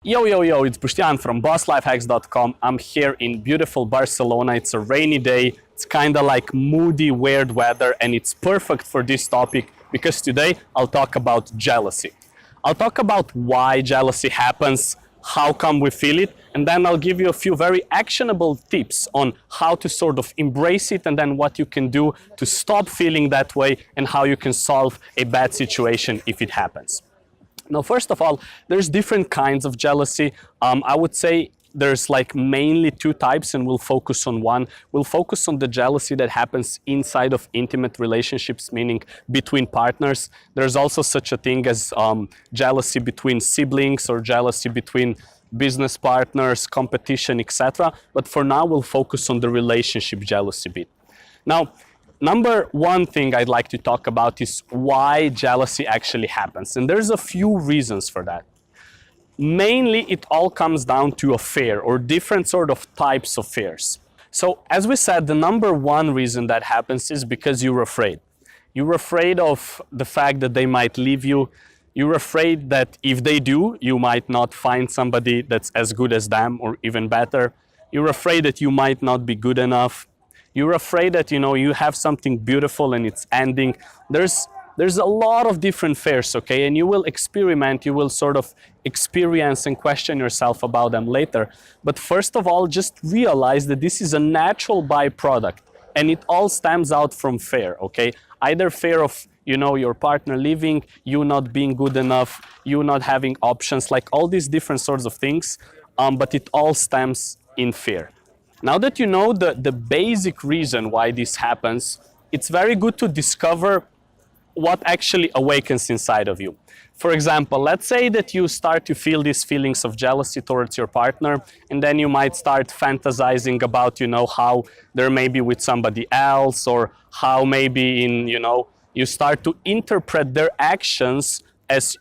Yo, it's Bustian from BossLifeHacks.com. I'm here in beautiful Barcelona. It's a rainy day. It's kind of like moody, weird weather, and it's perfect for this topic because today I'll talk about jealousy. I'll talk about why jealousy happens, how come we feel it, and then I'll give you a few very actionable tips on how to sort of embrace it and then what you can do to stop feeling that way and how you can solve a bad situation if it happens. Now, first of all, there's different kinds of jealousy. I would say there's like mainly two types, and we'll focus on one. We'll focus on the jealousy that happens inside of intimate relationships, meaning between partners. There's also such a thing as jealousy between siblings or jealousy between business partners, competition, etc. But for now, we'll focus on the relationship jealousy bit. Now, number one thing I'd like to talk about is why jealousy actually happens. And there's a few reasons for that. Mainly, it all comes down to a fear or different sort of types of fears. So as we said, the number one reason that happens is because you're afraid. You're afraid of the fact that they might leave you. You're afraid that if they do, you might not find somebody that's as good as them or even better. You're afraid that you might not be good enough. You're afraid that, you have something beautiful and it's ending. There's a lot of different fears, okay? And you will experiment, you will sort of experience and question yourself about them later. But first of all, just realize that this is a natural byproduct and it all stems out from fear, okay? Either fear of, your partner leaving, you not being good enough, you not having options, like all these different sorts of things, but it all stems in fear. Now that you know the basic reason why this happens, it's very good to discover what actually awakens inside of you. For example, let's say that you start to feel these feelings of jealousy towards your partner, and then you might start fantasizing about, how they're maybe with somebody else, or how maybe you start to interpret their actions as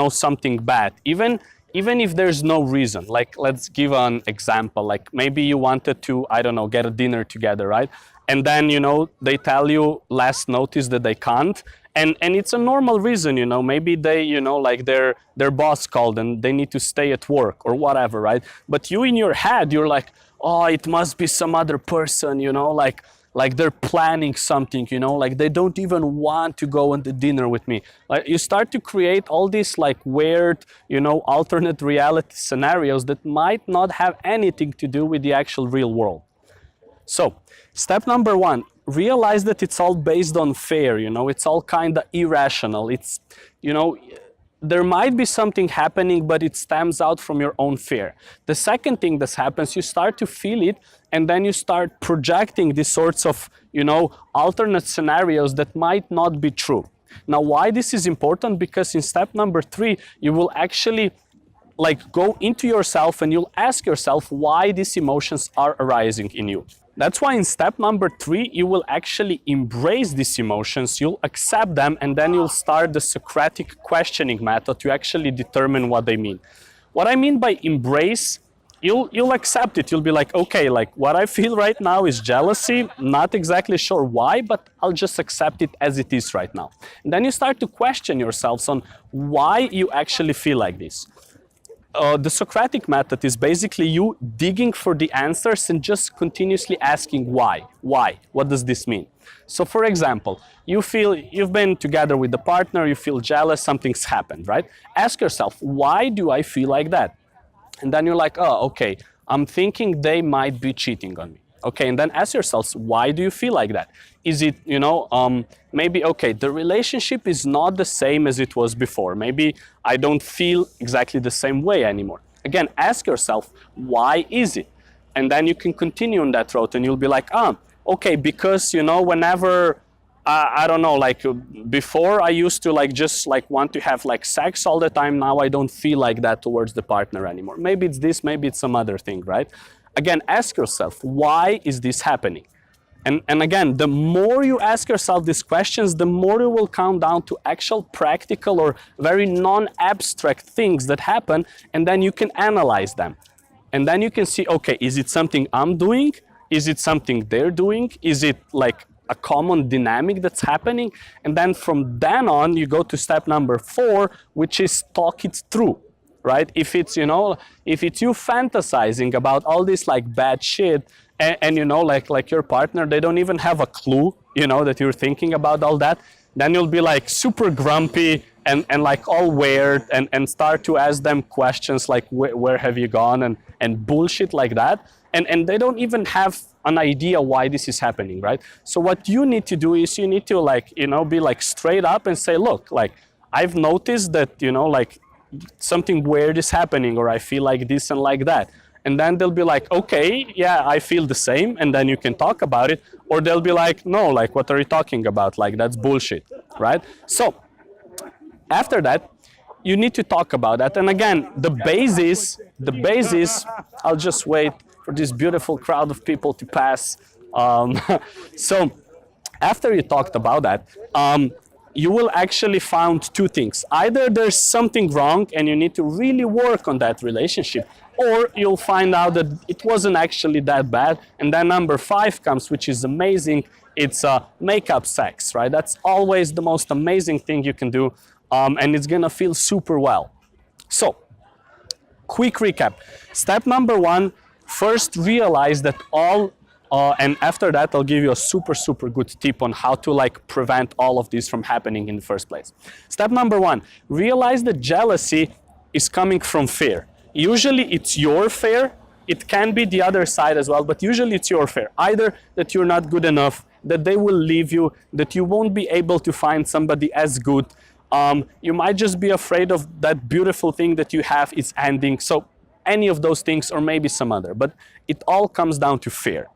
something bad. Even if there's no reason. Like, let's give an example. Like, maybe you wanted to, get a dinner together, right? And then, they tell you last notice that they can't. And it's a normal reason, maybe they, like their boss called and they need to stay at work or whatever, right? But you in your head, you're like, oh, it must be some other person, like they're planning something, like they don't even want to go on the dinner with me. Like, you start to create all these like weird, alternate reality scenarios that might not have anything to do with the actual real world. So, step number one, realize that it's all based on fear, it's all kind of irrational. It's, there might be something happening, but it stems out from your own fear. The second thing that happens, you start to feel it, and then you start projecting these sorts of, alternate scenarios that might not be true. Now, why this is important? Because in step number three, you will actually go into yourself and you'll ask yourself why these emotions are arising in you. That's why in step number three, you will actually embrace these emotions, you'll accept them, and then you'll start the Socratic questioning method to actually determine what they mean. What I mean by embrace, you'll accept it. You'll be like, okay, like what I feel right now is jealousy, not exactly sure why, but I'll just accept it as it is right now. And then you start to question yourselves on why you actually feel like this. The Socratic method is basically you digging for the answers and just continuously asking why. Why? What does this mean? So for example, you've been together with the partner, you feel jealous, something's happened, right? Ask yourself, why do I feel like that? And then you're like, oh, okay, I'm thinking they might be cheating on me. Okay, and then ask yourselves, why do you feel like that? Is it, maybe, okay, the relationship is not the same as it was before. Maybe I don't feel exactly the same way anymore. Again, ask yourself, why is it? And then you can continue on that road and you'll be like, okay, because, whenever, I don't know, like before I used to just want to have sex all the time. Now I don't feel like that towards the partner anymore. Maybe it's this, maybe it's some other thing, right? Again, ask yourself, why is this happening? And again, the more you ask yourself these questions, the more you will come down to actual practical or very non-abstract things that happen, and then you can analyze them. And then you can see, okay, is it something I'm doing? Is it something they're doing? Is it like a common dynamic that's happening? And then from then on, you go to step number 4, which is talk it through. right? If it's, you know, if it's you fantasizing about all this like bad shit, and you know, like your partner, they don't even have a clue, you know, that you're thinking about all that, then you'll be like super grumpy and like all weird, and start to ask them questions like where have you gone, and bullshit like that, and they don't even have an idea why this is happening, right? So what you need to do is you need to, like, you know, be like straight up and say, look, like, I've noticed that, you know, like something weird is happening, or I feel like this and like that. And then they'll be like, okay, yeah, I feel the same, and then you can talk about it. Or they'll be like, no, like, what are you talking about? Like, that's bullshit, right? So after that, you need to talk about that. And again, the base is, I'll just wait for this beautiful crowd of people to pass. So after you talked about that, you will actually find two things. Either there's something wrong and you need to really work on that relationship, or you'll find out that it wasn't actually that bad. And then number 5 comes, which is amazing. It's make up sex, right? That's always the most amazing thing you can do, and it's gonna feel super well. So, quick recap. Step number 1, first realize that all, and after that I'll give you a super good tip on how to like prevent all of this from happening in the first place. Step number 1, realize that jealousy is coming from fear. Usually it's your fear. It can be the other side as well, but usually it's your fear. Either that you're not good enough, that they will leave you, that you won't be able to find somebody as good. You might just be afraid of that beautiful thing that you have is ending. So any of those things, or maybe some other, but it all comes down to fear.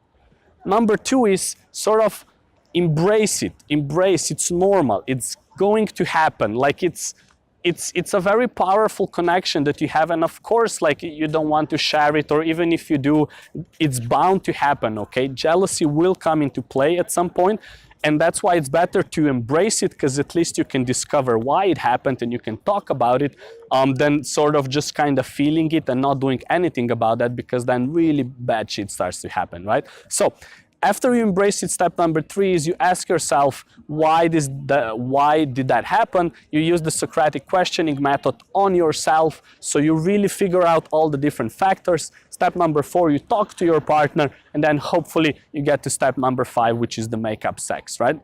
Number 2 is sort of embrace it. Embrace, it's normal. It's going to happen. Like it's a very powerful connection that you have, and of course, like, you don't want to share it, or even if you do, it's bound to happen, okay? Jealousy will come into play at some point, and that's why it's better to embrace it, because at least you can discover why it happened and you can talk about it, than sort of just kind of feeling it and not doing anything about that, because then really bad shit starts to happen, right? So after you embrace it, step number 3 is you ask yourself, why did that happen? You use the Socratic questioning method on yourself, so you really figure out all the different factors. Step number 4, you talk to your partner, and then hopefully you get to step number 5, which is the make-up sex, right?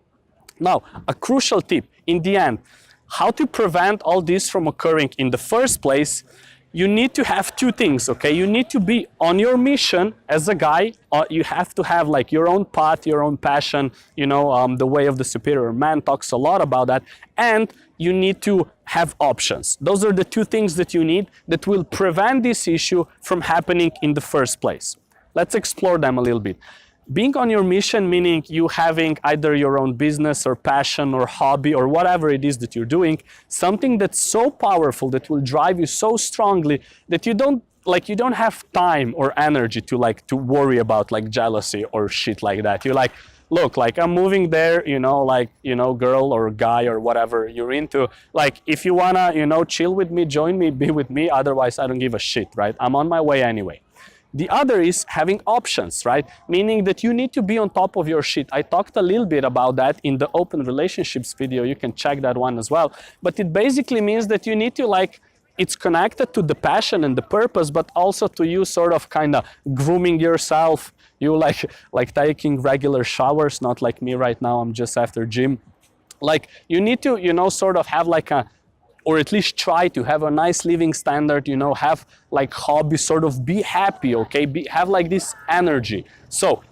Now, a crucial tip, in the end, how to prevent all this from occurring in the first place. You need to have 2 things, okay? You need to be on your mission as a guy. You have to have like your own path, your own passion. You know, the way of the superior man talks a lot about that. And you need to have options. Those are the 2 things that you need that will prevent this issue from happening in the first place. Let's explore them a little bit. Being on your mission, meaning you having either your own business or passion or hobby or whatever it is that you're doing, something that's so powerful that will drive you so strongly that you don't have time or energy to worry about like jealousy or shit like that. You're like, look, like, I'm moving there, you know, like, you know, girl or guy or whatever you're into, like, if you wanna, you know, chill with me, join me, be with me, otherwise I don't give a shit, right? I'm on my way anyway. The other is having options, right? Meaning that you need to be on top of your shit. I talked a little bit about that in the open relationships video. You can check that one as well. But it basically means that you need to, like, it's connected to the passion and the purpose, but also to you sort of kind of grooming yourself. You like taking regular showers, not like me right now, I'm just after gym. Like, you need to, you know, sort of have like a, or at least try to have a nice living standard, you know, have like hobbies, sort of be happy, okay? Have like this energy. So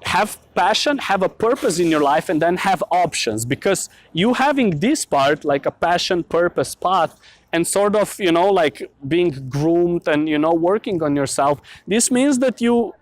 have passion, have a purpose in your life, and then have options, because you having this part, like a passion, purpose, path, and sort of, you know, like being groomed and, you know, working on yourself, this means that you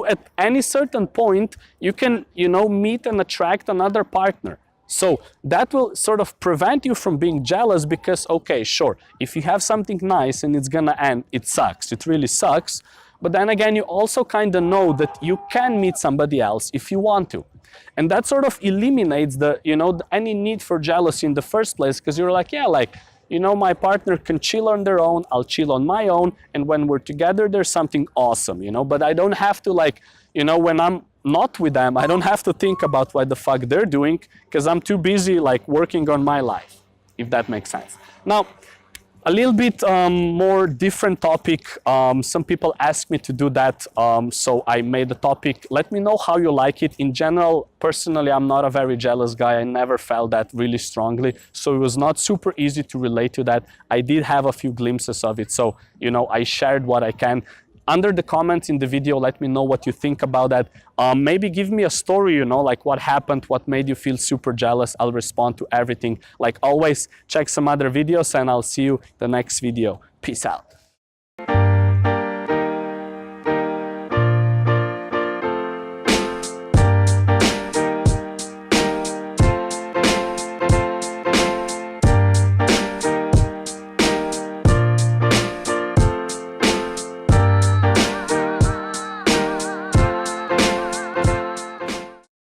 at any certain point, you can, you know, meet and attract another partner. So that will sort of prevent you from being jealous, because, okay, sure, if you have something nice and it's gonna end, it sucks, it really sucks. But then again, you also kind of know that you can meet somebody else if you want to. And that sort of eliminates the, you know, any need for jealousy in the first place, because you're like, yeah, like, you know, my partner can chill on their own, I'll chill on my own, and when we're together, there's something awesome, you know, but I don't have to, like, you know, when I'm not with them, I don't have to think about what the fuck they're doing, because I'm too busy like working on my life, if that makes sense. Now, A little bit more different topic. Some people asked me to do that, so I made the topic. Let me know how you like it. In general, personally, I'm not a very jealous guy. I never felt that really strongly, so it was not super easy to relate to that. I did have a few glimpses of it, so you know, I shared what I can. Under the comments in the video, let me know what you think about that. Maybe give me a story, you know, like what happened, what made you feel super jealous. I'll respond to everything. Like always, check some other videos and I'll see you the next video. Peace out.